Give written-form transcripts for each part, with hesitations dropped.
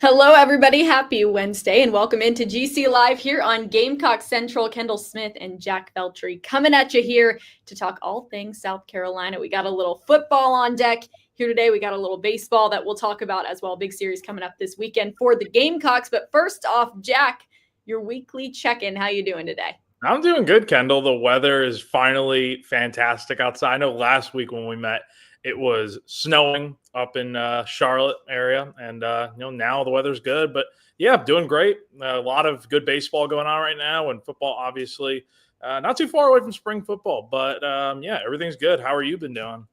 Hello, everybody. Happy Wednesday and welcome into GC Live here on Gamecock Central. Kendall Smith and Jack Veltri coming at you here to talk all things South Carolina. We got a little football on deck here today. We got a little baseball that we'll talk about as well. Big series coming up this weekend for the Gamecocks. But first off, Jack, your weekly check-in. How you doing today? I'm doing good, Kendall. The weather is finally fantastic outside. I know last week when we met, it was snowing up in Charlotte area, and now the weather's good. But yeah, doing great. A lot of good baseball going on right now, and football obviously not too far away from spring football. But everything's good. How are you been doing?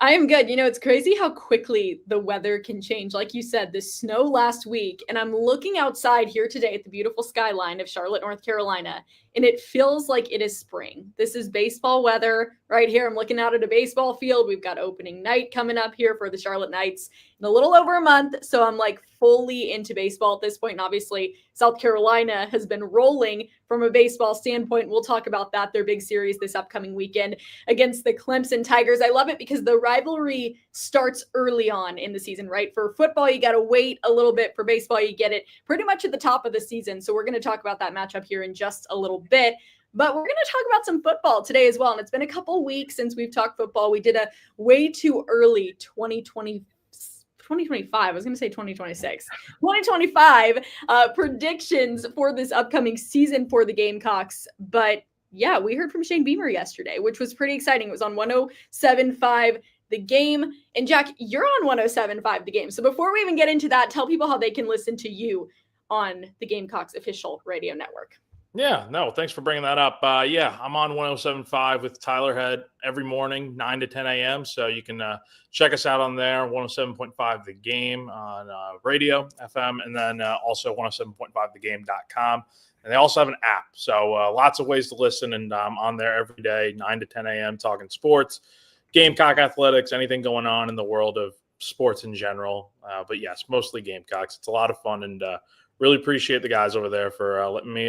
I am good. It's crazy how quickly the weather can change. Like you said, the snow last week, and I'm looking outside here today at the beautiful skyline of Charlotte, North Carolina, and it feels like it is spring. This is baseball weather right here. I'm looking out at a baseball field. We've got opening night coming up here for the Charlotte Knights in a little over a month. So I'm like fully into baseball at this point. And obviously, South Carolina has been rolling from a baseball standpoint. We'll talk about that. Their big series this upcoming weekend against the Clemson Tigers. I love it because the rivalry starts early on in the season, right? For football, you got to wait a little bit. For baseball, you get it pretty much at the top of the season. So we're going to talk about that matchup here in just a little bit. But we're going to talk about some football today as well. And it's been a couple weeks since we've talked football. We did a way too early 2025. I was going to say 2026. 2025 predictions for this upcoming season for the Gamecocks. But yeah, we heard from Shane Beamer yesterday, which was pretty exciting. It was on 107.5 The Game. And Jack, you're on 107.5 The Game. So before we even get into that, tell people how they can listen to you on the Gamecocks official radio network. Yeah, no, thanks for bringing that up. I'm on 107.5 with Tyler Head every morning, 9 to 10 a.m. So you can check us out on there, 107.5 The Game on radio, FM, and then also 107.5thegame.com. And they also have an app. So lots of ways to listen, and I'm on there every day, 9 to 10 a.m., talking sports, Gamecock athletics, anything going on in the world of sports in general. But yes, mostly Gamecocks. It's a lot of fun, and really appreciate the guys over there for letting me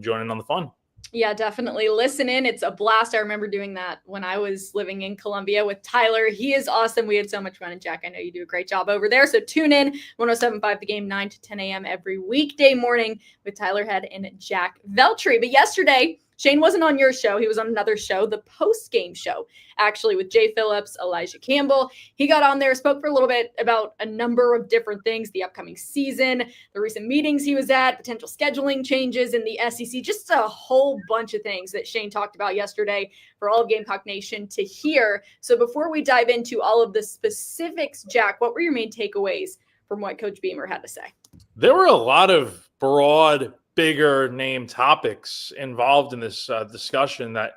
join in on the fun. Yeah, definitely. Listen in. It's a blast. I remember doing that when I was living in Columbia with Tyler. He is awesome. We had so much fun. And Jack, I know you do a great job over there. So tune in, 107.5 The Game, 9 to 10 a.m. every weekday morning with Tyler Head and Jack Veltri. But yesterday, Shane wasn't on your show. He was on another show, the post-game show, actually, with Jay Phillips, Elijah Campbell. He got on there, spoke for a little bit about a number of different things, the upcoming season, the recent meetings he was at, potential scheduling changes in the SEC, just a whole bunch of things that Shane talked about yesterday for all of Gamecock Nation to hear. So before we dive into all of the specifics, Jack, what were your main takeaways from what Coach Beamer had to say? There were a lot of broad, bigger name topics involved in this discussion that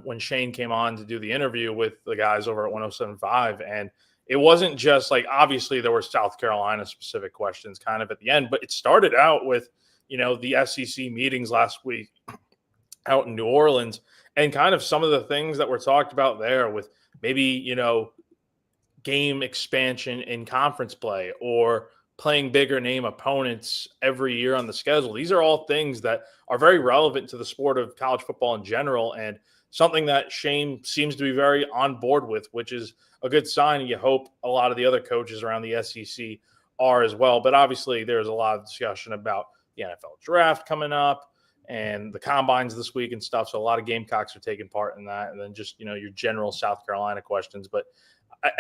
when Shane came on to do the interview with the guys over at 107.5, and it wasn't just like, obviously there were South Carolina specific questions kind of at the end, but it started out with, the SEC meetings last week out in New Orleans, and kind of some of the things that were talked about there with maybe, game expansion in conference play, or playing bigger name opponents every year on the schedule. These are all things that are very relevant to the sport of college football in general, and something that Shane seems to be very on board with, which is a good sign. You hope a lot of the other coaches around the SEC are as well. But obviously there's a lot of discussion about the NFL draft coming up and the combines this week and stuff. So a lot of Gamecocks are taking part in that. And then just, your general South Carolina questions. But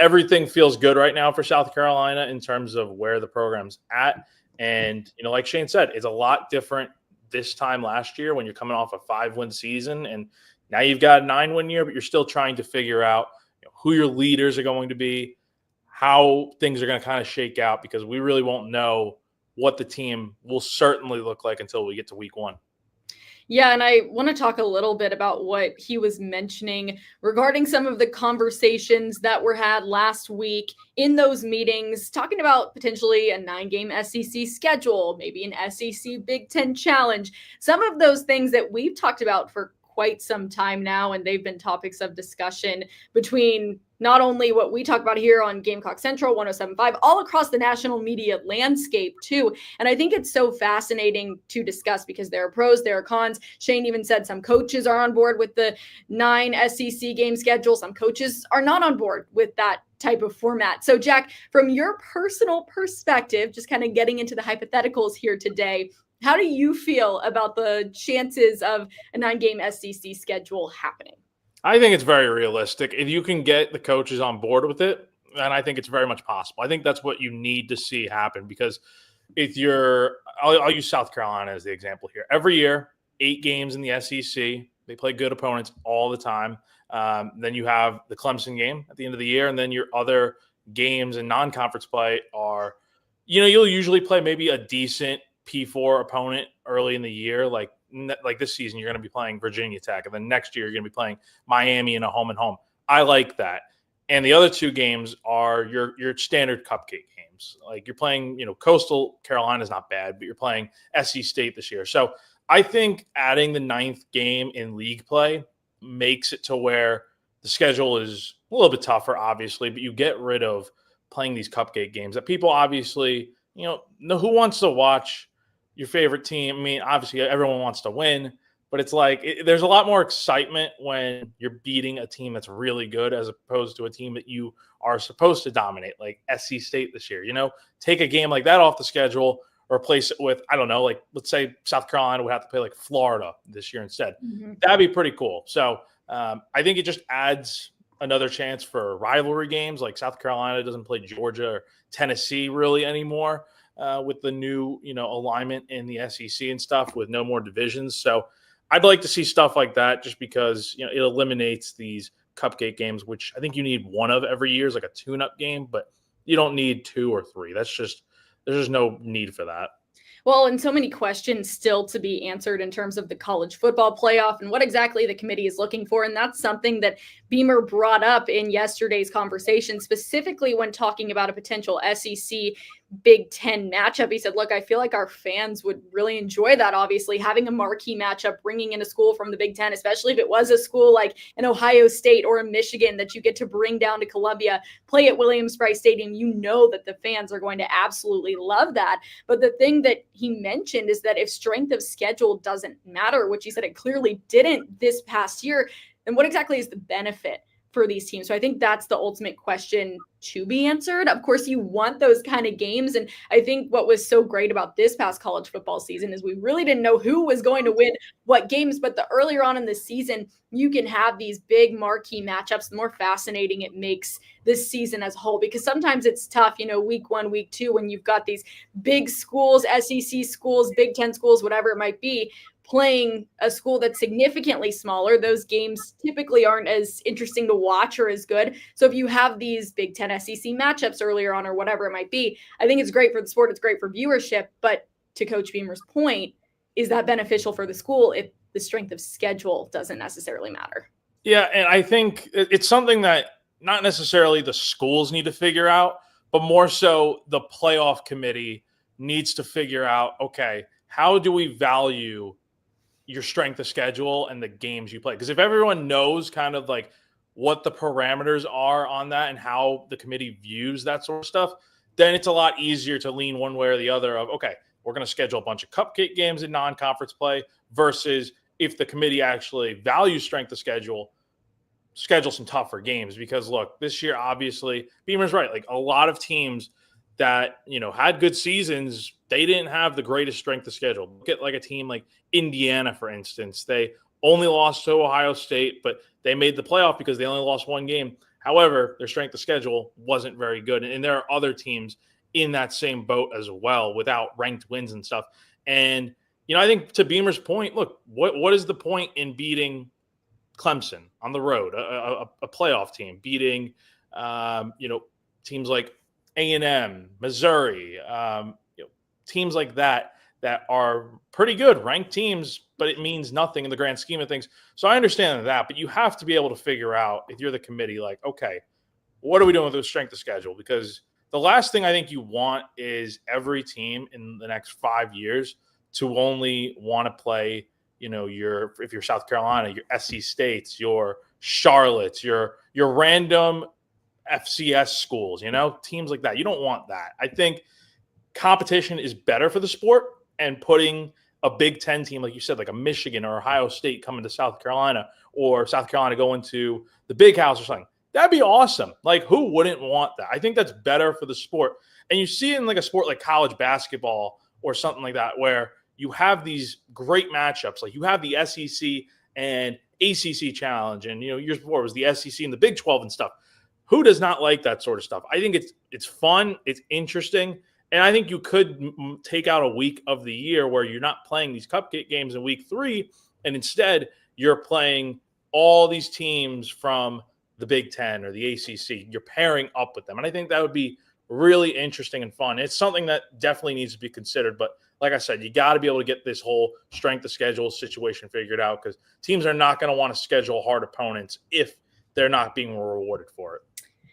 everything feels good right now for South Carolina in terms of where the program's at. And, like Shane said, it's a lot different this time last year when you're coming off a 5-win season. And now you've got a 9-win year, but you're still trying to figure out who your leaders are going to be, how things are going to kind of shake out, because we really won't know what the team will certainly look like until we get to week 1. Yeah, and I want to talk a little bit about what he was mentioning regarding some of the conversations that were had last week in those meetings, talking about potentially a 9-game SEC schedule, maybe an SEC Big Ten challenge, some of those things that we've talked about for quite some time now, and they've been topics of discussion between not only what we talk about here on Gamecock Central 107.5, all across the national media landscape too. And I think it's so fascinating to discuss because there are pros, there are cons. Shane even said some coaches are on board with the 9 SEC game schedule. Some coaches are not on board with that type of format. So Jack, from your personal perspective, just kind of getting into the hypotheticals here today, how do you feel about the chances of a 9-game SEC schedule happening? I think it's very realistic. If you can get the coaches on board with it, then I think it's very much possible. I think that's what you need to see happen because if I'll use South Carolina as the example here. Every year, 8 games in the SEC. They play good opponents all the time. Then you have the Clemson game at the end of the year, and then your other games in non-conference play are, you'll usually play maybe a decent P4 opponent early in the year, like this season, you're going to be playing Virginia Tech, and then next year you're going to be playing Miami in a home and home. I like that. And the other 2 games are your standard cupcake games. Like you're playing, Coastal Carolina is not bad, but you're playing SC State this year. So I think adding the 9th game in league play makes it to where the schedule is a little bit tougher, obviously, but you get rid of playing these cupcake games that people obviously, know who wants to watch your favorite team. I mean, obviously everyone wants to win, but it's like there's a lot more excitement when you're beating a team that's really good as opposed to a team that you are supposed to dominate, like SC State this year. Take a game like that off the schedule, replace it with, I don't know, like let's say South Carolina would have to play like Florida this year instead. Mm-hmm. That'd be pretty cool. So I think it just adds another chance for rivalry games. Like South Carolina doesn't play Georgia or Tennessee really anymore. With the new, alignment in the SEC and stuff with no more divisions. So I'd like to see stuff like that just because, it eliminates these cupcake games, which I think you need one of every year is like a tune-up game, but you don't need 2 or 3. There's just no need for that. Well, and so many questions still to be answered in terms of the college football playoff and what exactly the committee is looking for. And that's something that Beamer brought up in yesterday's conversation, specifically when talking about a potential SEC Big Ten matchup. He said, look, I feel like our fans would really enjoy that, obviously, having a marquee matchup, bringing in a school from the Big Ten, especially if it was a school like an Ohio State or a Michigan that you get to bring down to Columbia, play at Williams-Brice Stadium. That the fans are going to absolutely love that. But the thing that he mentioned is that if strength of schedule doesn't matter, which he said it clearly didn't this past year, then what exactly is the benefit for these teams? So I think that's the ultimate question to be answered. Of course, you want those kind of games. And I think what was so great about this past college football season is we really didn't know who was going to win what games. But the earlier on in the season, you can have these big marquee matchups. The more fascinating it makes this season as a whole, because sometimes it's tough, week 1, week 2, when you've got these big schools, SEC schools, Big Ten schools, whatever it might be, playing a school that's significantly smaller. Those games typically aren't as interesting to watch or as good. So if you have these Big Ten SEC matchups earlier on or whatever it might be, I think it's great for the sport. It's great for viewership. But to Coach Beamer's point, is that beneficial for the school if the strength of schedule doesn't necessarily matter? Yeah, and I think it's something that not necessarily the schools need to figure out, but more so the playoff committee needs to figure out, okay, how do we value your strength of schedule and the games you play? Because if everyone knows kind of like what the parameters are on that and how the committee views that sort of stuff, then it's a lot easier to lean one way or the other of, okay, we're going to schedule a bunch of cupcake games in non-conference play versus if the committee actually values strength of schedule some tougher games. Because look, this year, obviously, Beamer's right. Like a lot of teams that, had good seasons, they didn't have the greatest strength of schedule. Look at like a team like Indiana, for instance. They only lost to Ohio State, but they made the playoff because they only lost 1 game. However, their strength of schedule wasn't very good. And there are other teams in that same boat as well without ranked wins and stuff. And, I think to Beamer's point, look, what is the point in beating Clemson on the road, a playoff team, beating, teams like A&M, Missouri, teams like that are pretty good, ranked teams, but it means nothing in the grand scheme of things. So I understand that, but you have to be able to figure out, if you're the committee, like, okay, what are we doing with the strength of schedule? Because the last thing I think you want is every team in the next 5 years to only want to play, if you're South Carolina, your SC States, your Charlottes, your random FCS schools, teams like that. You don't want that. I think competition is better for the sport, and putting a Big Ten team, like you said, like a Michigan or Ohio State coming to South Carolina, or South Carolina going to the Big House or something, that'd be awesome. Like, who wouldn't want that? I think that's better for the sport. And you see it in like a sport like college basketball or something like that, where you have these great matchups. Like you have the SEC and ACC challenge, and years before it was the SEC and the Big 12 and stuff. Who does not like that sort of stuff? I think it's fun, it's interesting, and I think you could take out a week of the year where you're not playing these cupcake games in week 3, and instead you're playing all these teams from the Big Ten or the ACC. You're pairing up with them, and I think that would be really interesting and fun. It's something that definitely needs to be considered, but like I said, you got to be able to get this whole strength of schedule situation figured out, because teams are not going to want to schedule hard opponents if they're not being rewarded for it.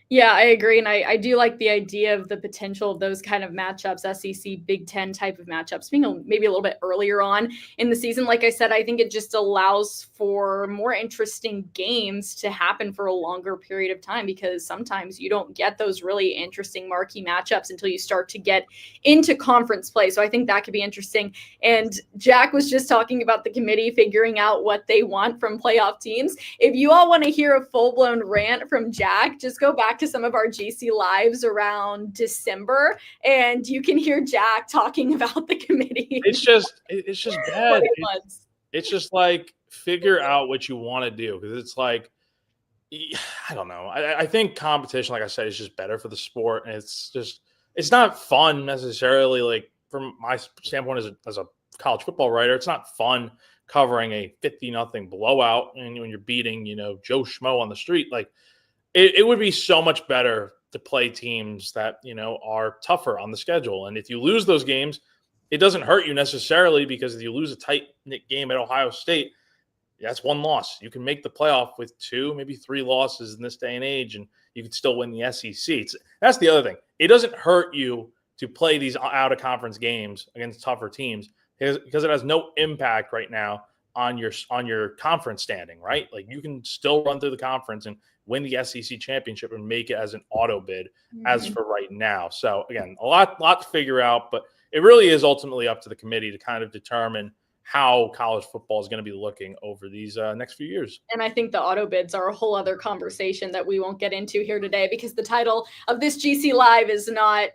Yeah, I agree. And I do like the idea of the potential of those kind of matchups, SEC, Big Ten type of matchups, being maybe a little bit earlier on in the season. Like I said, I think it just allows for more interesting games to happen for a longer period of time, because sometimes you don't get those really interesting marquee matchups until you start to get into conference play. So I think that could be interesting. And Jack was just talking about the committee figuring out what they want from playoff teams. If you all want to hear a full-blown rant from Jack, just go back to some of our GC lives around December, and you can hear Jack talking about the committee. It's just bad. It's just like, figure out what you want to do, because it's like, I don't know. I think competition, like I said, is just better for the sport, and it's not fun necessarily. Like, from my standpoint as a college football writer, it's not fun covering a 50-0 blowout, and when you're beating Joe Schmo on the street. Like, it would be so much better to play teams that, are tougher on the schedule. And if you lose those games, it doesn't hurt you necessarily, because if you lose a tight-knit game at Ohio State, that's one loss. You can make the playoff with 2, maybe 3 losses in this day and age, and you can still win the SEC. That's the other thing. It doesn't hurt you to play these out-of-conference games against tougher teams, because it has no impact right now on your conference standing, right? Like, you can still run through the conference and win the SEC championship and make it as an auto bid as for right now. So again, a lot to figure out, but it really is ultimately up to the committee to kind of determine how college football is going to be looking over these next few years. And I think the auto bids are a whole other conversation that we won't get into here today, because the title of this GC Live is not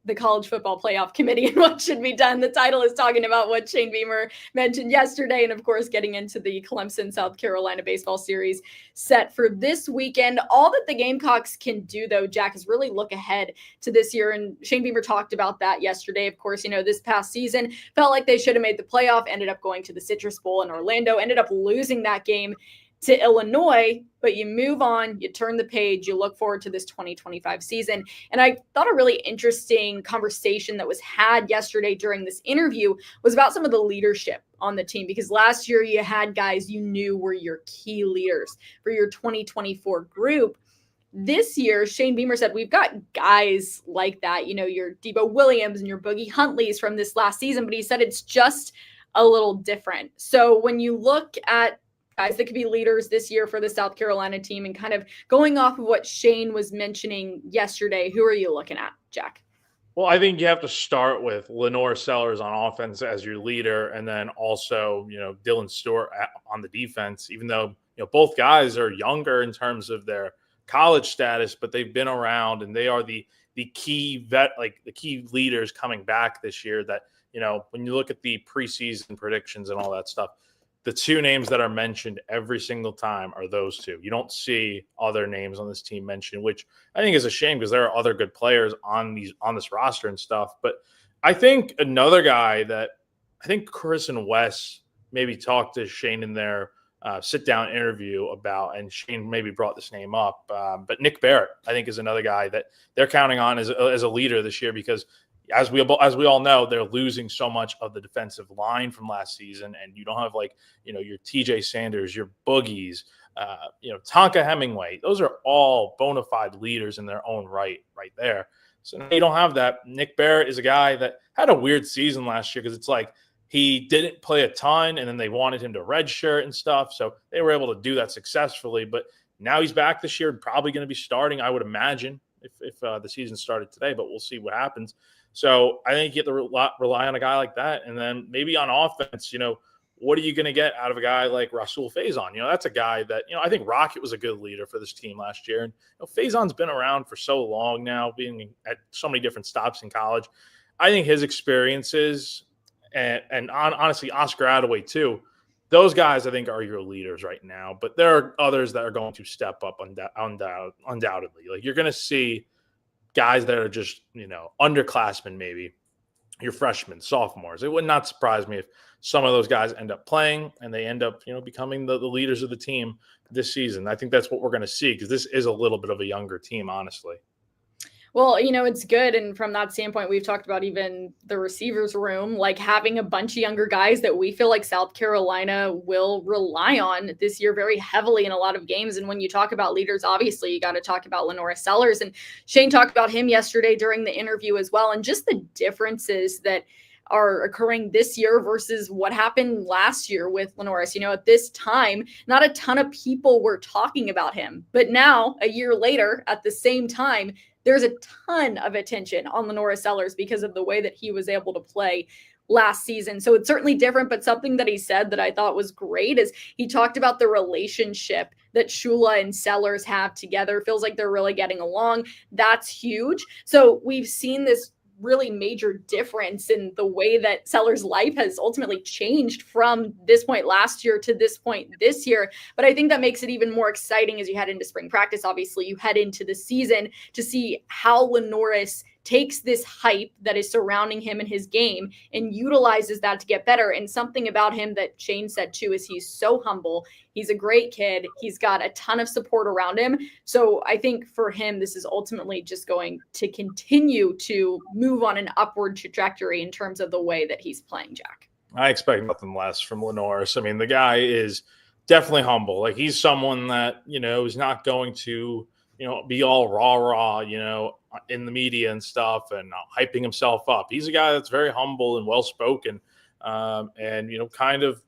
the College Football Playoff Committee and what should be done. The title is talking about what Shane Beamer mentioned yesterday, and of course getting into the Clemson South Carolina baseball series set for this weekend. All that the Gamecocks can do, though, Jack, is really look ahead to this year, and Shane Beamer talked about that yesterday. Of course, this past season felt like they should have made the playoff, ended up going to the Citrus Bowl in Orlando, ended up losing that game to Illinois, but you move on, you turn the page, you look forward to this 2025 season. And I thought a really interesting conversation that was had yesterday during this interview was about some of the leadership on the team, because last year you had guys you knew were your key leaders for your 2024 group. This year, Shane Beamer said, we've got guys like that, your Debo Williams and your Boogie Huntleys from this last season, but he said it's just a little different. So when you look at guys that could be leaders this year for the South Carolina team, and kind of going off of what Shane was mentioning yesterday, who are you looking at, Jack? Well, I think you have to start with Lenore Sellers on offense as your leader, and then also, Dylan Stewart on the defense, even though, both guys are younger in terms of their college status, but they've been around, and they are the key the key leaders coming back this year that, when you look at the preseason predictions and all that stuff, the 2 names that are mentioned every single time are those 2. You don't see other names on this team mentioned, which I think is a shame, because there are other good players on this roster and stuff. But I think another guy that I think Chris and Wes maybe talked to Shane in their sit-down interview about, and Shane maybe brought this name up, but Nick Barrett, I think, is another guy that they're counting on as a leader this year, because as we all know, they're losing so much of the defensive line from last season, and you don't have your TJ Sanders, your Boogies, Tonka Hemingway. Those are all bona fide leaders in their own right there. So now you don't have that. Nick Barrett is a guy that had a weird season last year, because it's like he didn't play a ton, and then they wanted him to redshirt and stuff. So they were able to do that successfully, but Now he's back this year, probably going to be starting, I would imagine, if the season started today, but we'll see what happens. So I think you have to rely on a guy like that. And then maybe on offense, what are you going to get out of a guy like Rasul Faison? That's a guy that, I think Rocket was a good leader for this team last year. And Faison's been around for so long now, being at so many different stops in college. I think his experiences and honestly, Oscar Attaway too, those guys I think are your leaders right now. But there are others that are going to step up undoubtedly. Like you're going to see guys that are just, underclassmen maybe, your freshmen, sophomores. It would not surprise me if some of those guys end up playing and they end up, becoming the leaders of the team this season. I think that's what we're going to see because this is a little bit of a younger team, honestly. Well, it's good. And from that standpoint, we've talked about even the receivers room, like having a bunch of younger guys that we feel like South Carolina will rely on this year very heavily in a lot of games. And when you talk about leaders, obviously you got to talk about LaNorris Sellers. And Shane talked about him yesterday during the interview as well. And just the differences that are occurring this year versus what happened last year with LaNorris. At this time, not a ton of people were talking about him. But now, a year later, at the same time, there's a ton of attention on LaNorris Sellers because of the way that he was able to play last season. So it's certainly different, but something that he said that I thought was great is he talked about the relationship that Shula and Sellers have together. Feels like they're really getting along. That's huge. So we've seen this really major difference in the way that Sellers' life has ultimately changed from this point last year to this point this year. But I think that makes it even more exciting as you head into spring practice. Obviously, you head into the season to see how LaNorris takes this hype that is surrounding him and his game and utilizes that to get better. And something about him that Shane said too is he's so humble. He's a great kid. He's got a ton of support around him. So I think for him, this is ultimately just going to continue to move on an upward trajectory in terms of the way that he's playing, Jack. I expect nothing less from LaNorris. I mean, the guy is definitely humble. Like he's someone that, is not going to, be all rah, in the media and stuff and hyping himself up. He's a guy that's very humble and well-spoken and, kind of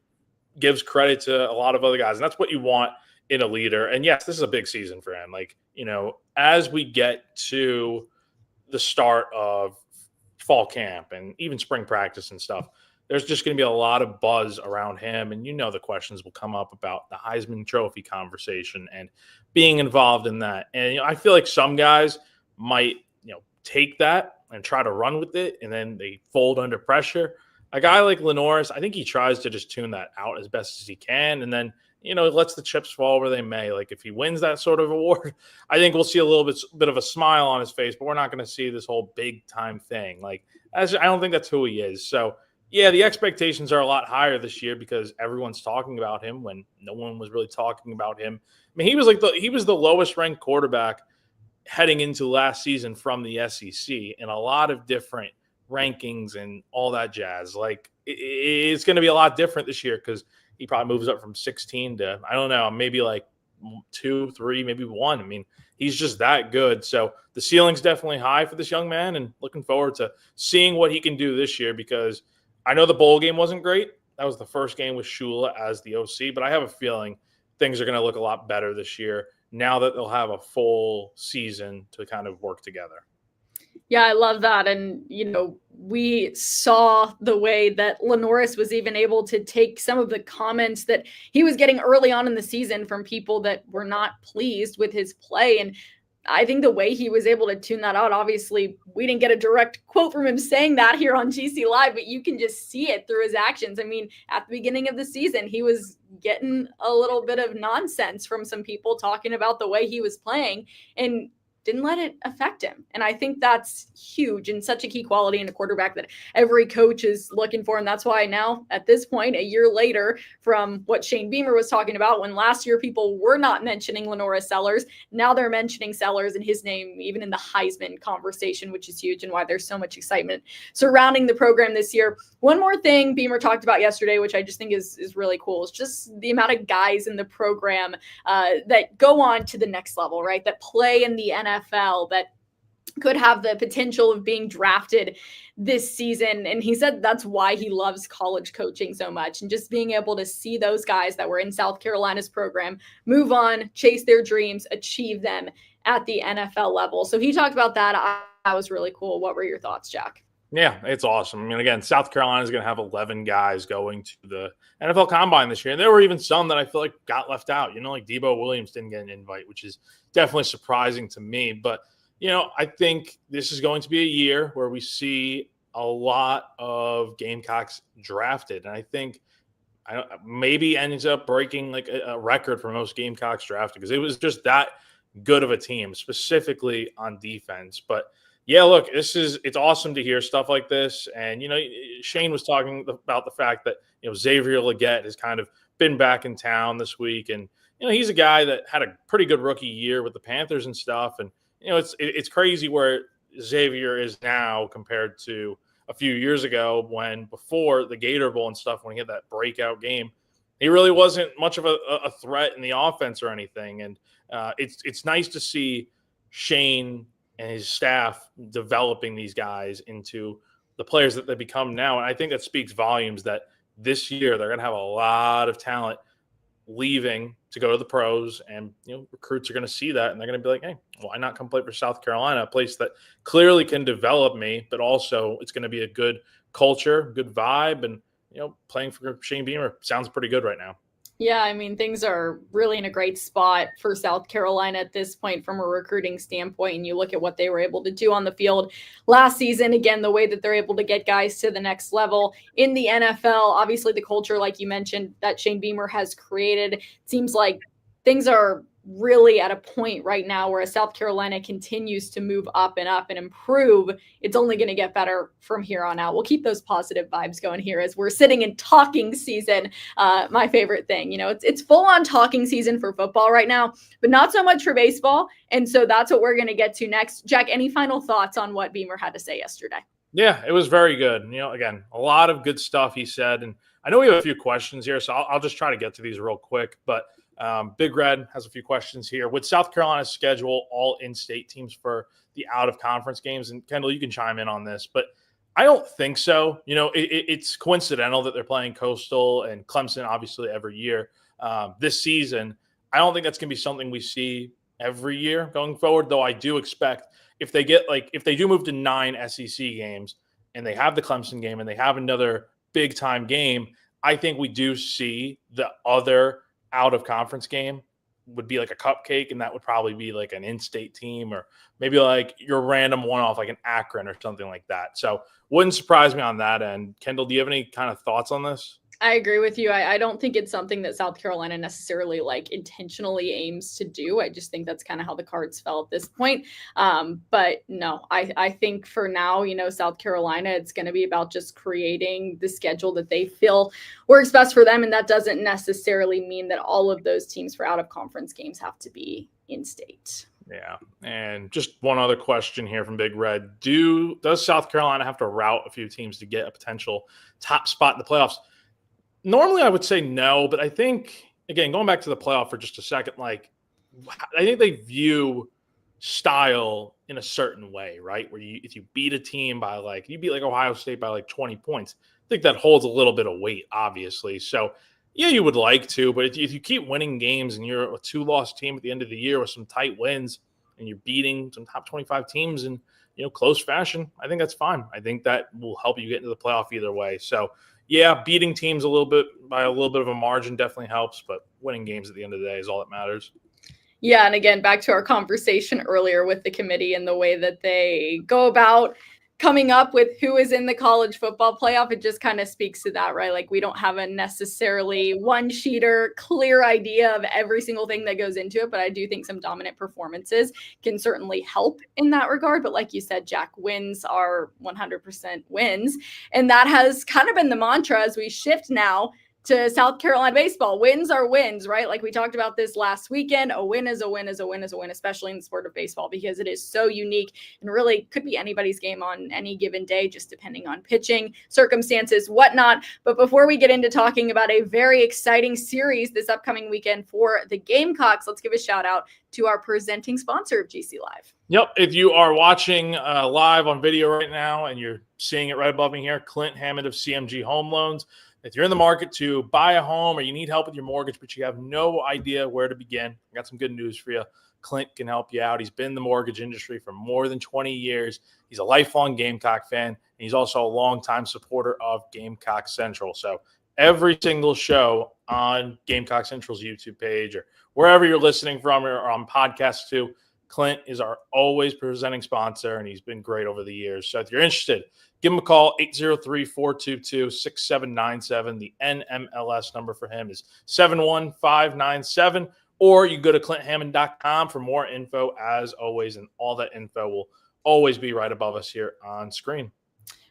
gives credit to a lot of other guys. And that's what you want in a leader. And yes, this is a big season for him. Like, as we get to the start of fall camp and even spring practice and stuff, there's just going to be a lot of buzz around him. And, the questions will come up about the Heisman Trophy conversation and being involved in that. And, I feel like some guys might, take that and try to run with it, and then they fold under pressure. A guy like LaNorris, I think he tries to just tune that out as best as he can. And then, lets the chips fall where they may. Like if he wins that sort of award, I think we'll see a little bit of a smile on his face, but we're not going to see this whole big time thing. Like, I don't think that's who he is. So, yeah, the expectations are a lot higher this year because everyone's talking about him when no one was really talking about him. I mean, he was the lowest ranked quarterback heading into last season from the SEC in a lot of different rankings and all that jazz. Like it's going to be a lot different this year because he probably moves up from 16 to, I don't know, maybe like 2, 3, maybe 1. I mean, he's just that good. So the ceiling's definitely high for this young man and looking forward to seeing what he can do this year because I know the bowl game wasn't great. That was the first game with Shula as the OC, but I have a feeling things are going to look a lot better this year now that they'll have a full season to kind of work together. Yeah, I love that. And, we saw the way that LaNorris was even able to take some of the comments that he was getting early on in the season from people that were not pleased with his play. And I think the way he was able to tune that out, obviously, we didn't get a direct quote from him saying that here on GC Live, but you can just see it through his actions. I mean, at the beginning of the season, he was getting a little bit of nonsense from some people talking about the way he was playing and didn't let it affect him. And I think that's huge and such a key quality in a quarterback that every coach is looking for. And that's why now at this point, a year later from what Shane Beamer was talking about, when last year people were not mentioning LaNorris Sellers, now they're mentioning Sellers and his name, even in the Heisman conversation, which is huge and why there's so much excitement surrounding the program this year. One more thing Beamer talked about yesterday, which I just think is really cool, is just the amount of guys in the program that go on to the next level, right? That play in the NFL, that could have the potential of being drafted this season. And he said that's why he loves college coaching so much, and just being able to see those guys that were in South Carolina's program move on, chase their dreams, achieve them at the NFL level. So he talked about that. That was really cool. What were your thoughts, Jack? Yeah, it's awesome. I mean, again, South Carolina is going to have 11 guys going to the NFL Combine this year. And there were even some that I feel like got left out. Like Debo Williams didn't get an invite, which is definitely surprising to me. But, I think this is going to be a year where we see a lot of Gamecocks drafted. And I think maybe ends up breaking like a record for most Gamecocks drafted, because it was just that good of a team, specifically on defense. But yeah, look, it's awesome to hear stuff like this. And, Shane was talking about the fact that, Xavier Luedecke has kind of been back in town this week. And, he's a guy that had a pretty good rookie year with the Panthers and stuff. And, it's crazy where Xavier is now compared to a few years ago, when before the Gator Bowl and stuff, when he had that breakout game, he really wasn't much of a threat in the offense or anything. And it's nice to see Shane and his staff developing these guys into the players that they become now. And I think that speaks volumes that this year they're going to have a lot of talent leaving to go to the pros, and recruits are going to see that, and they're going to be like, hey, why not come play for South Carolina, a place that clearly can develop me, but also it's going to be a good culture, good vibe. And playing for Shane Beamer sounds pretty good right now. Yeah, I mean, things are really in a great spot for South Carolina at this point from a recruiting standpoint. And you look at what they were able to do on the field last season. Again, the way that they're able to get guys to the next level in the NFL. Obviously, the culture, like you mentioned, that Shane Beamer has created. It seems like things are really at a point right now where as South Carolina continues to move up and improve, it's only going to get better from here on out. We'll keep those positive vibes going here as we're sitting in talking season. My favorite thing, it's full on talking season for football right now, but not so much for baseball. And so that's what we're going to get to next. Jack, any final thoughts on what Beamer had to say yesterday? Yeah, it was very good. Again, a lot of good stuff he said. And I know we have a few questions here, so I'll just try to get to these real quick. But Big Red has a few questions here. Would South Carolina schedule all in-state teams for the out-of-conference games? And Kendall, you can chime in on this, but I don't think so. It's coincidental that they're playing Coastal and Clemson, obviously, every year. This season, I don't think that's going to be something we see every year going forward, though I do expect if they do move to 9 SEC games and they have the Clemson game and they have another big-time game, I think we do see the other out-of-conference game would be like a cupcake, and that would probably be like an in-state team, or maybe like your random one-off like an Akron or something like that. So wouldn't surprise me on that end. Kendall, do you have any kind of thoughts on this? I agree with you. I don't think it's something that South Carolina necessarily intentionally aims to do. I just think that's kind of how the cards fell at this point. But no, I think for now, South Carolina, it's going to be about just creating the schedule that they feel works best for them. And that doesn't necessarily mean that all of those teams for out of conference games have to be in state. Yeah. And just one other question here from Big Red. Does South Carolina have to route a few teams to get a potential top spot in the playoffs? Normally, I would say no, but I think, again, going back to the playoff for just a second, I think they view style in a certain way, right? Where if you beat a team by you beat Ohio State by 20 points, I think that holds a little bit of weight, obviously. So, yeah, you would like to, but if you keep winning games and you're a 2-loss team at the end of the year with some tight wins and you're beating some top 25 teams in close fashion, I think that's fine. I think that will help you get into the playoff either way. So, yeah, beating teams by a little bit of a margin definitely helps, but winning games at the end of the day is all that matters. Yeah, and again, back to our conversation earlier with the committee and the way that they go about coming up with who is in the college football playoff, it just kind of speaks to that, right? We don't have a necessarily one-sheeter, clear idea of every single thing that goes into it, but I do think some dominant performances can certainly help in that regard. But like you said, Jack, wins are 100% wins, and that has kind of been the mantra as we shift now to South Carolina baseball. Wins are wins, right? Like we talked about this last weekend. A win is a win is a win is a win, especially in the sport of baseball, because it is so unique and really could be anybody's game on any given day, just depending on pitching, circumstances, whatnot. But before we get into talking about a very exciting series this upcoming weekend for the Gamecocks, let's give a shout out to our presenting sponsor of GC Live. Yep. If you are watching live on video right now and you're seeing it right above me here, Clint, Hammond of CMG Home Loans. If you're in the market to buy a home or you need help with your mortgage, but you have no idea where to begin, I got some good news for you. Clint can help you out. He's been in the mortgage industry for more than 20 years. He's a lifelong Gamecock fan, and he's also a longtime supporter of Gamecock Central. So every single show on Gamecock Central's YouTube page or wherever you're listening from or on podcasts too, Clint is our always presenting sponsor, and he's been great over the years. So if you're interested, give him a call, 803-422-6797. The NMLS number for him is 71597. Or you go to ClintHammond.com for more info, as always, and all that info will always be right above us here on screen.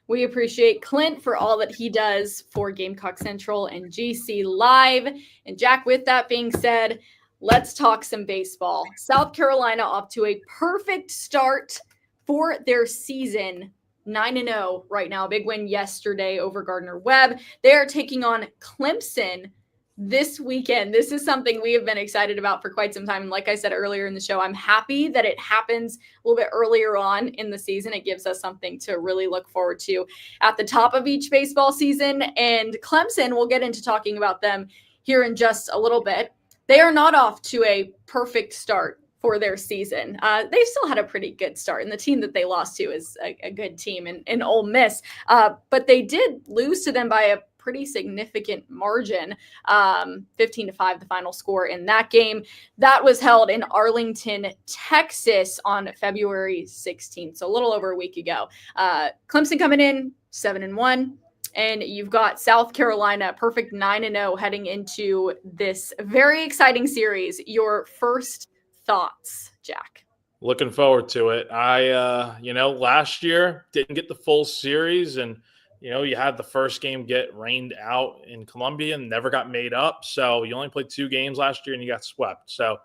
We appreciate Clint for all that he does for Gamecock Central and GC Live. And Jack, with that being said, let's talk some baseball. South Carolina off to a perfect start for their season, 9-0 right now. Big win yesterday over Gardner-Webb. They are taking on Clemson this weekend. This is something we have been excited about for quite some time. And like I said earlier in the show, I'm happy that it happens a little bit earlier on in the season. It gives us something to really look forward to at the top of each baseball season. And Clemson, we'll get into talking about them here in just a little bit. They are not off to a perfect start for their season. They've still had a pretty good start, and the team that they lost to is a good team in Ole Miss. But they did lose to them by a pretty significant margin, 15-5, the final score in that game. That was held in Arlington, Texas on February 16th, so a little over a week ago. Clemson coming in 7-1. And you've got South Carolina, perfect 9-0 heading into this very exciting series. Your first thoughts, Jack? Looking forward to it. Last year didn't get the full series, and you had the first game get rained out in Columbia and never got made up. So you only played 2 games last year and you got swept. So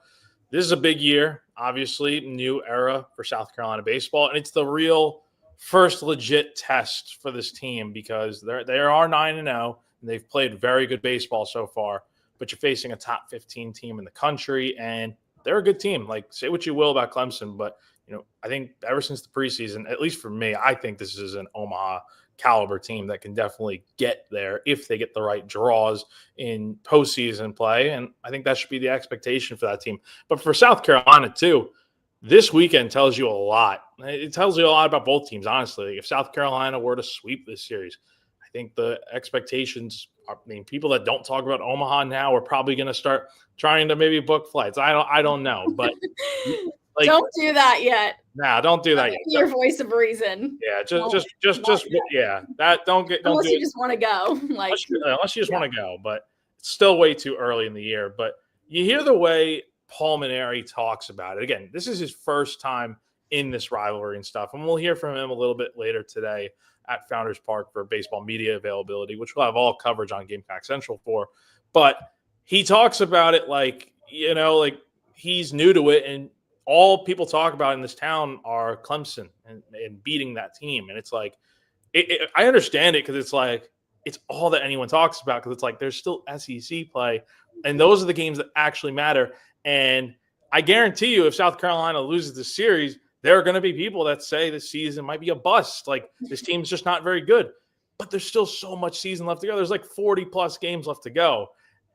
this is a big year, obviously, new era for South Carolina baseball, and it's the real first legit test for this team because they are 9-0 and they've played very good baseball so far, but you're facing a top 15 team in the country, and they're a good team. Like, say what you will about Clemson, but I think ever since the preseason, at least for me, I think this is an Omaha caliber team that can definitely get there if they get the right draws in postseason play, and I think that should be the expectation for that team. But for South Carolina too, this weekend tells you a lot. It tells you a lot about both teams, honestly. If South Carolina were to sweep this series, I think the expectations are, people that don't talk about Omaha now are probably going to start trying to maybe book flights. I don't know, but don't do that yet. Nah, don't do that yet. Your voice of reason. Yeah, that don't unless do you it. just want to go. Unless you just want to go, but it's still way too early in the year. But you hear the way Paul Mainieri talks about it. Again, this is his first time in this rivalry and stuff, and we'll hear from him a little bit later today at Founders Park for baseball media availability, which we'll have all coverage on Gamecock Central for. But he talks about it like he's new to it, and all people talk about in this town are Clemson and beating that team. And it's like, I understand it because it's like, it's all that anyone talks about because it's like there's still SEC play, and those are the games that actually matter. And I guarantee you, if South Carolina loses the series, there are going to be people that say this season might be a bust. Like, this team's just not very good. But there's still so much season left to go. There's like 40-plus games left to go.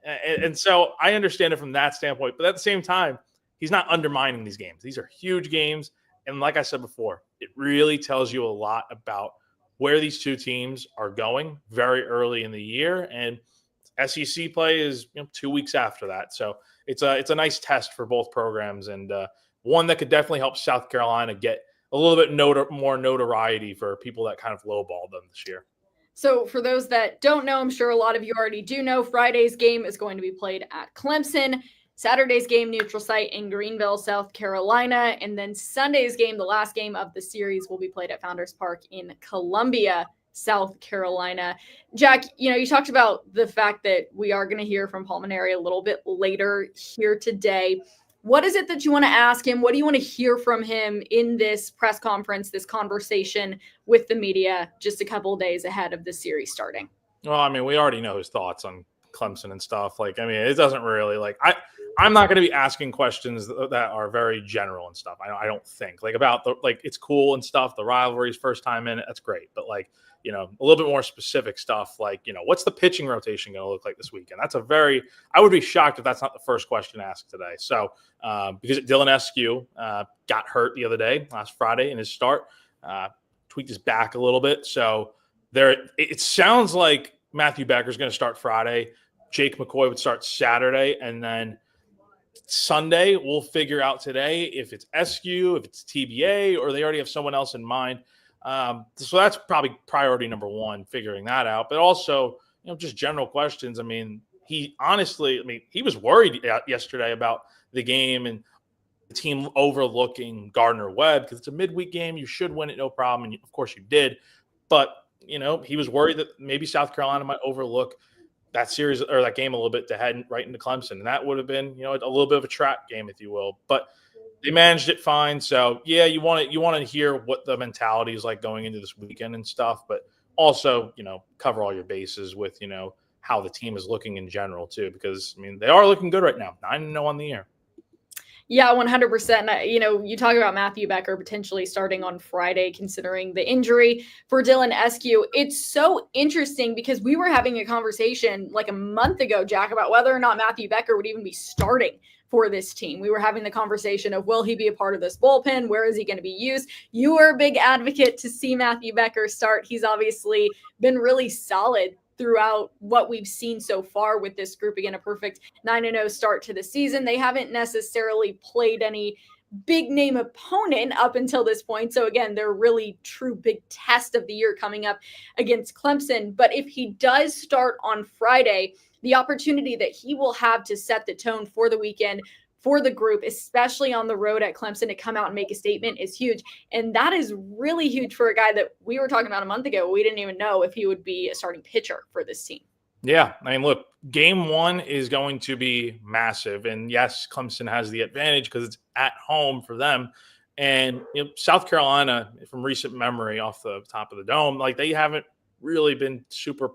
And so I understand it from that standpoint. But at the same time, he's not undermining these games. These are huge games. And like I said before, it really tells you a lot about where these two teams are going very early in the year. And SEC play is 2 weeks after that. So it's a nice test for both programs, and one that could definitely help South Carolina get a little bit more notoriety for people that kind of lowballed them this year. So for those that don't know, I'm sure a lot of you already do know, Friday's game is going to be played at Clemson. Saturday's game, neutral site in Greenville, South Carolina. And then Sunday's game, the last game of the series, will be played at Founders Park in Columbia, South Carolina. Jack, you talked about the fact that we are going to hear from Palmineri a little bit later here today. What is it that you want to ask him? What do you want to hear from him in this press conference, this conversation with the media just a couple of days ahead of the series starting? Well, I mean, we already know his thoughts on Clemson and stuff. Like, I mean, it doesn't really I'm not going to be asking questions that are very general and stuff. I don't think about it's cool and stuff. The rivalry's first time in it. That's great. But a little bit more specific stuff. What's the pitching rotation going to look like this weekend? I would be shocked if that's not the first question asked today. So, because Dylan Eskew got hurt the other day, last Friday in his start, tweaked his back a little bit. So it sounds like Matthew Becker's going to start Friday. Jake McCoy would start Saturday, and then Sunday we'll figure out today if it's Eskew, if it's TBA, or they already have someone else in mind. So that's probably priority number one, figuring that out. But also, just general questions. I mean, he was worried yesterday about the game and the team overlooking Gardner-Webb because it's a midweek game. You should win it, no problem. And of course you did. But, he was worried that maybe South Carolina might overlook that series or that game a little bit to head right into Clemson. And that would have been, a little bit of a trap game, if you will. But they managed it fine. So, yeah, you want to hear what the mentality is like going into this weekend and stuff. But also, cover all your bases with, how the team is looking in general, too. Because, they are looking good right now. 9-0 on the year. Yeah, 100%. You talk about Matthew Becker potentially starting on Friday, considering the injury for Dylan Eskew. It's so interesting because we were having a conversation like a month ago, Jack, about whether or not Matthew Becker would even be starting for this team. We were having the conversation of, will he be a part of this bullpen? Where is he going to be used? You are a big advocate to see Matthew Becker start. He's obviously been really solid throughout what we've seen so far with this group. Again, a perfect 9-0 start to the season. They haven't necessarily played any big name opponent up until this point. So again, they're really true big test of the year coming up against Clemson. But if he does start on Friday, the opportunity that he will have to set the tone for the weekend for the group, especially on the road at Clemson, to come out and make a statement is huge. And that is really huge for a guy that we were talking about a month ago. We didn't even know if he would be a starting pitcher for this team. Yeah. Look, game one is going to be massive. And yes, Clemson has the advantage because it's at home for them. And South Carolina, from recent memory off the top of the dome, they haven't really been super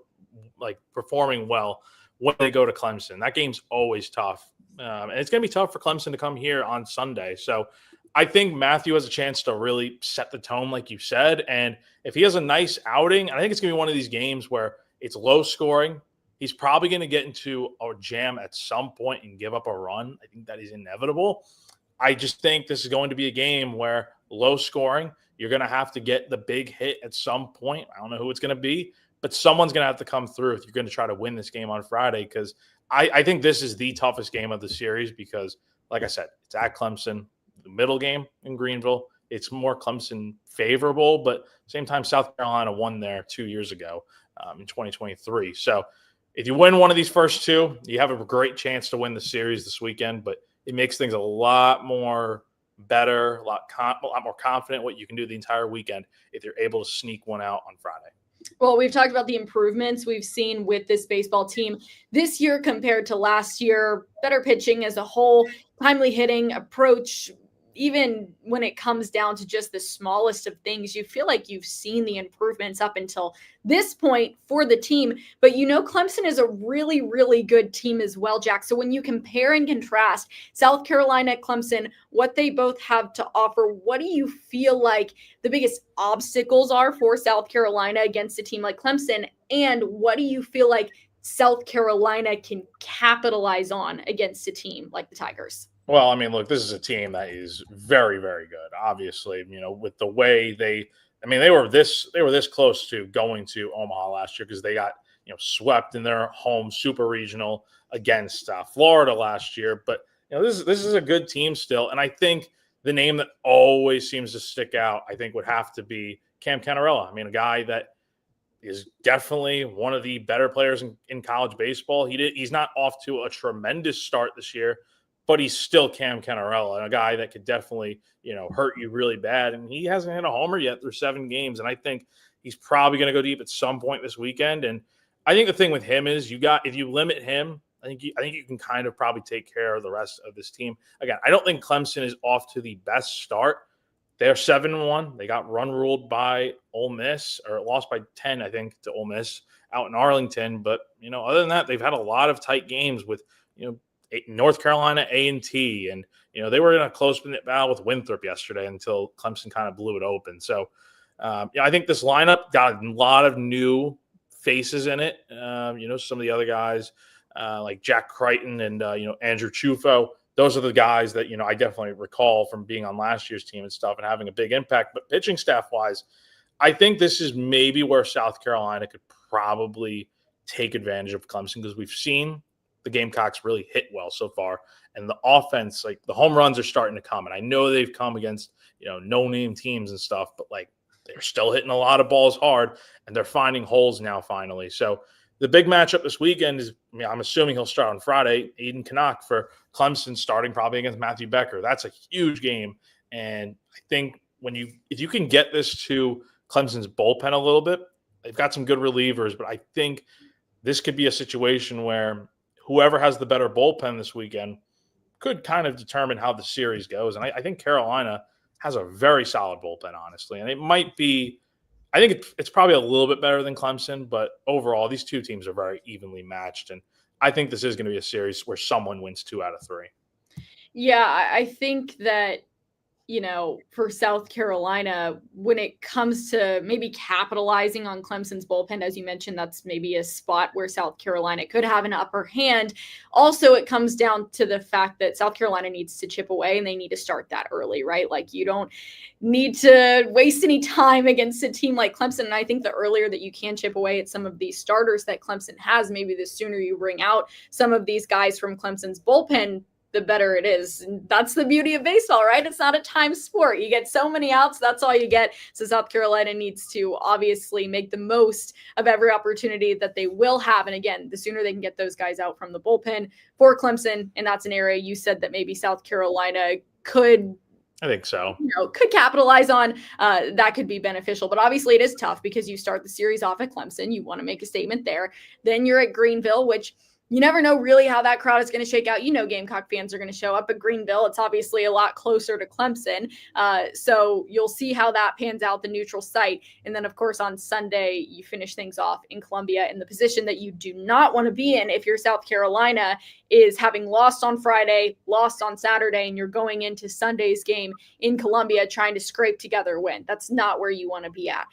performing well when they go to Clemson. That game's always tough. And it's going to be tough for Clemson to come here on Sunday. So I think Matthew has a chance to really set the tone, like you said. And if he has a nice outing, I think it's going to be one of these games where it's low scoring. He's probably going to get into a jam at some point and give up a run. I think that is inevitable. I just think this is going to be a game where low scoring, you're going to have to get the big hit at some point. I don't know who it's going to be, but someone's going to have to come through if you're going to try to win this game on Friday, because I think this is the toughest game of the series because, like I said, it's at Clemson, the middle game in Greenville. It's more Clemson favorable, but same time, South Carolina won there 2 years ago in 2023. So if you win one of these first two, you have a great chance to win the series this weekend, but it makes things a lot more better, a lot more confident what you can do the entire weekend if you're able to sneak one out on Friday. Well, we've talked about the improvements we've seen with this baseball team this year compared to last year. Better pitching as a whole, timely hitting, approach. Even when it comes down to just the smallest of things, you feel like you've seen the improvements up until this point for the team. But Clemson is a really, really good team as well, Jack. So when you compare and contrast South Carolina, Clemson, what they both have to offer, what do you feel like the biggest obstacles are for South Carolina against a team like Clemson? And what do you feel like South Carolina can capitalize on against a team like the Tigers? Well, look, this is a team that is very, very good. Obviously, with the way they were this close to going to Omaha last year because they got, swept in their home super regional against Florida last year. But, this is a good team still. And I think the name that always seems to stick out, I think, would have to be Cam Cannarella. A guy that is definitely one of the better players in college baseball. He's not off to a tremendous start this year, but he's still Cam Cannarella, and a guy that could definitely, hurt you really bad. And he hasn't hit a homer yet through 7 games. And I think He's probably going to go deep at some point this weekend. And I think the thing with him is if you limit him, I think you can kind of probably take care of the rest of this team. Again, I don't think Clemson is off to the best start. They're 7-1. They got ruled by Ole Miss, or lost by 10, I think, to Ole Miss out in Arlington. But, other than that, they've had a lot of tight games with, North Carolina A&T. And, they were in a close battle with Winthrop yesterday until Clemson kind of blew it open. So, I think this lineup got a lot of new faces in it. Some of the other guys like Jack Crichton and, Andrew Chufo. Those are the guys that, I definitely recall from being on last year's team and stuff and having a big impact. But pitching staff-wise, I think this is maybe where South Carolina could probably take advantage of Clemson, because we've seen the Gamecocks really hit well so far. And the offense, like the home runs are starting to come. And I know they've come against, no-name teams and stuff, but they're still hitting a lot of balls hard, and they're finding holes now finally. So the big matchup this weekend is, I'm assuming he'll start on Friday, Aiden Canuck for Clemson, starting probably against Matthew Becker. That's a huge game. And I think if you can get this to Clemson's bullpen a little bit, they've got some good relievers, but I think this could be a situation where whoever has the better bullpen this weekend could kind of determine how the series goes. And I think Carolina has a very solid bullpen, honestly. And it might be, I think it's probably a little bit better than Clemson, but overall, these two teams are very evenly matched. And I think this is going to be a series where someone wins 2 out of 3. Yeah, I think that, for South Carolina, when it comes to maybe capitalizing on Clemson's bullpen, as you mentioned, that's maybe a spot where South Carolina could have an upper hand. Also, it comes down to the fact that South Carolina needs to chip away, and they need to start that early, right? Like, you don't need to waste any time against a team like Clemson. And I think the earlier that you can chip away at some of these starters that Clemson has, maybe the sooner you bring out some of these guys from Clemson's bullpen, the better it is. And that's the beauty of baseball, right? It's not a time sport. You get so many outs. That's all you get. So South Carolina needs to obviously make the most of every opportunity that they will have. And again, the sooner they can get those guys out from the bullpen for Clemson, and that's an area you said that maybe South Carolina could, I think so. Could capitalize on, that could be beneficial. But obviously it is tough because you start the series off at Clemson. You want to make a statement there. Then you're at Greenville, which you never know really how that crowd is going to shake out. Gamecock fans are going to show up at Greenville. It's obviously a lot closer to Clemson. So you'll see how that pans out, the neutral site. And then, of course, on Sunday, you finish things off in Columbia, in the position that you do not want to be in if you're South Carolina, is having lost on Friday, lost on Saturday, and you're going into Sunday's game in Columbia trying to scrape together a win. That's not where you want to be at.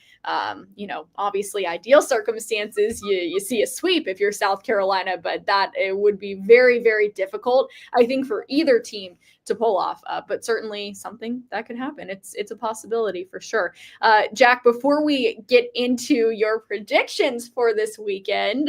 Obviously, ideal circumstances, you see a sweep if you're South Carolina, but that it would be very, very difficult, I think, for either team to pull off. But certainly something that could happen. It's a possibility for sure. Jack, before we get into your predictions for this weekend,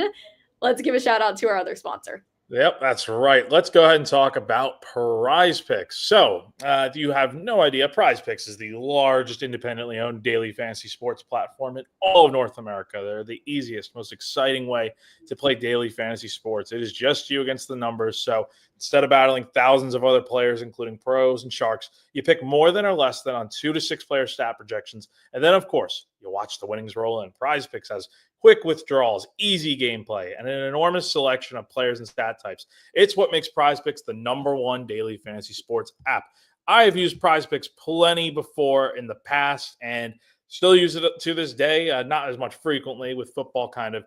let's give a shout out to our other sponsor. Yep, that's right. Let's go ahead and talk about Prize Picks. So, if you have no idea, Prize Picks is the largest independently owned daily fantasy sports platform in all of North America. They're the easiest, most exciting way to play daily fantasy sports. It is just you against the numbers. So, instead of battling thousands of other players, including pros and sharks, you pick more than or less than on 2 to 6 player stat projections. And then, of course, you watch the winnings roll in. Prize Picks has quick withdrawals, easy gameplay, and an enormous selection of players and stat types. It's what makes Prize Picks the #1 daily fantasy sports app. I have used Prize Picks plenty before in the past and still use it to this day, not as much frequently with football kind of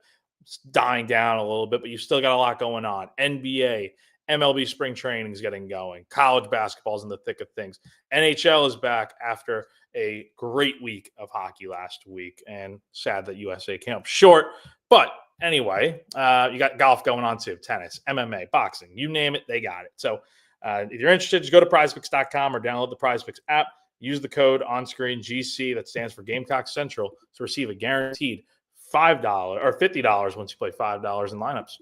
dying down a little bit, but you've still got a lot going on. NBA, MLB spring training is getting going. College basketball is in the thick of things. NHL is back after a great week of hockey last week, and sad that USA came up short. But anyway, you got golf going on too, tennis, MMA, boxing, you name it, they got it. So if you're interested, just go to prizepicks.com or download the PrizePicks app. Use the code on screen GC, that stands for Gamecock Central, to receive a guaranteed $5 or $50 once you play $5 in lineups.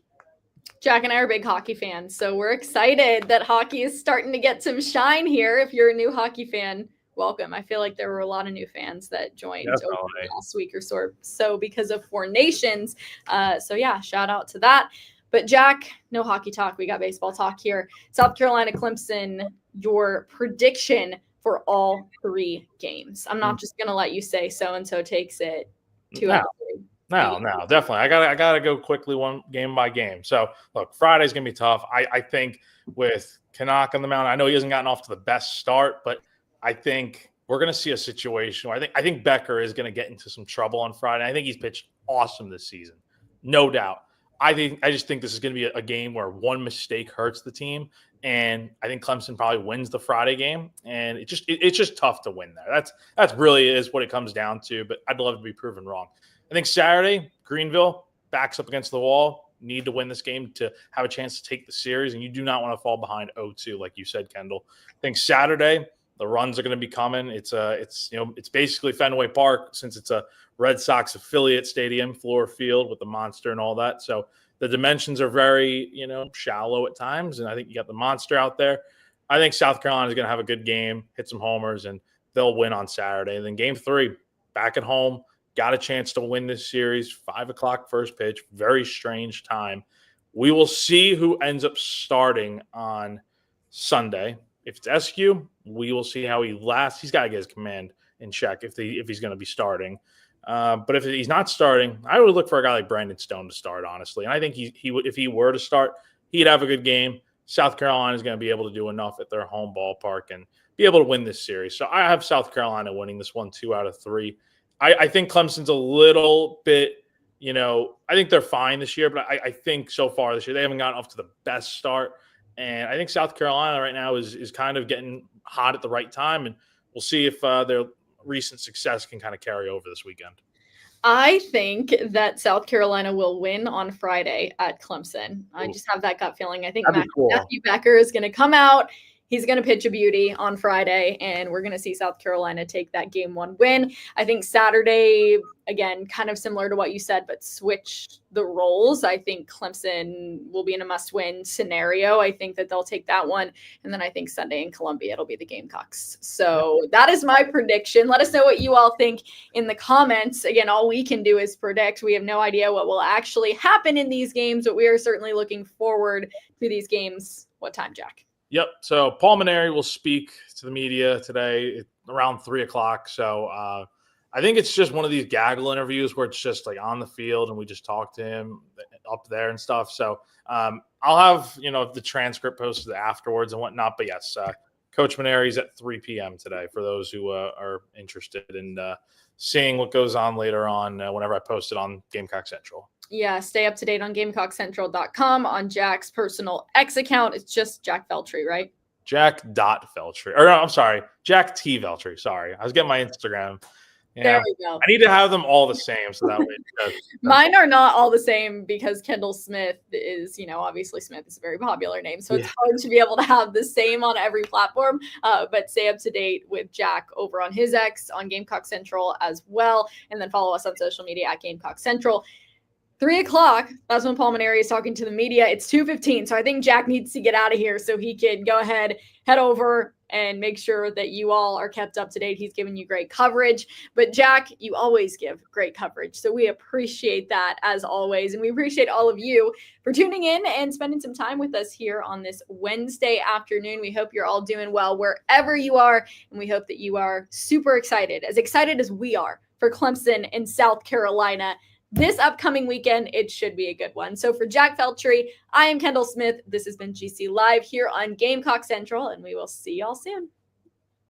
Jack and I are big hockey fans, so we're excited that hockey is starting to get some shine here. If you're a new hockey fan, welcome. I feel like there were a lot of new fans that joined over the last week or so because of Four Nations. So yeah, shout out to that. But Jack, no hockey talk. We got baseball talk here. South Carolina, Clemson, your prediction for all 3 games. I'm not just going to let you say so-and-so takes it. Two out of three. No, definitely. I gotta go quickly one game by game. So look, Friday's gonna be tough. I think with Canuck on the mound, I know he hasn't gotten off to the best start, but I think we're gonna see a situation where I think Becker is gonna get into some trouble on Friday. I think he's pitched awesome this season, no doubt. I just think this is gonna be a game where one mistake hurts the team, and I think Clemson probably wins the Friday game, and it's just tough to win there. That's really is what it comes down to. But I'd love to be proven wrong. I think Saturday, Greenville backs up against the wall, need to win this game to have a chance to take the series, and you do not want to fall behind 0-2, like you said, Kendall. I think Saturday, the runs are going to be coming. It's basically Fenway Park, since it's a Red Sox affiliate stadium, Fluor Field with the monster and all that. So the dimensions are very, shallow at times, and I think you got the monster out there. I think South Carolina is going to have a good game, hit some homers, and they'll win on Saturday. And then game 3, back at home. Got a chance to win this series, 5 o'clock first pitch, very strange time. We will see who ends up starting on Sunday. If it's SQ, we will see how he lasts. He's got to get his command in check if he's going to be starting. But if he's not starting, I would look for a guy like Brandon Stone to start, honestly. And I think he would, if he were to start, he'd have a good game. South Carolina is going to be able to do enough at their home ballpark and be able to win this series. So I have South Carolina winning this one 2 out of 3. I think Clemson's a little bit, I think they're fine this year, but I think so far this year they haven't gotten off to the best start. And I think South Carolina right now is kind of getting hot at the right time. And we'll see if their recent success can kind of carry over this weekend. I think that South Carolina will win on Friday at Clemson. I just have that gut feeling. I think Matthew Becker is going to come out. He's going to pitch a beauty on Friday, and we're going to see South Carolina take that game 1 win. I think Saturday, again, kind of similar to what you said, but switch the roles. I think Clemson will be in a must-win scenario. I think that they'll take that one. And then I think Sunday in Columbia, it'll be the Gamecocks. So that is my prediction. Let us know what you all think in the comments. Again, all we can do is predict. We have no idea what will actually happen in these games, but we are certainly looking forward to these games. What time, Jack? Yep. So Paul Mainieri will speak to the media today around 3 o'clock. So I think it's just one of these gaggle interviews where it's just like on the field and we just talk to him up there and stuff. So I'll have, the transcript posted afterwards and whatnot. But yes, Coach Mainieri's at 3 p.m. today for those who are interested in seeing what goes on later on whenever I post it on Gamecock Central. Yeah, stay up to date on GamecockCentral.com. On Jack's personal X account, it's just Jack Veltri, right? Jack.Veltri. Or no, I'm sorry, Jack T. Veltri. Sorry. I was getting my Instagram. Yeah. There we go. I need to have them all the same so that way. Mine are not all the same because Kendall Smith is, obviously Smith is a very popular name. So it's hard to be able to have the same on every platform. But stay up to date with Jack over on his X, on Gamecock Central as well. And then follow us on social media at Gamecock Central. 3 o'clock, that's when Paul Mainieri is talking to the media. It's 2:15, so I think Jack needs to get out of here so he can go ahead, head over, and make sure that you all are kept up to date. He's giving you great coverage. But Jack, you always give great coverage, so we appreciate that as always. And we appreciate all of you for tuning in and spending some time with us here on this Wednesday afternoon. We hope you're all doing well wherever you are, and we hope that you are super excited as we are for Clemson and South Carolina. This upcoming weekend, it should be a good one. So for Jack Veltri, I am Kendall Smith. This has been GC Live here on Gamecock Central, and we will see y'all soon.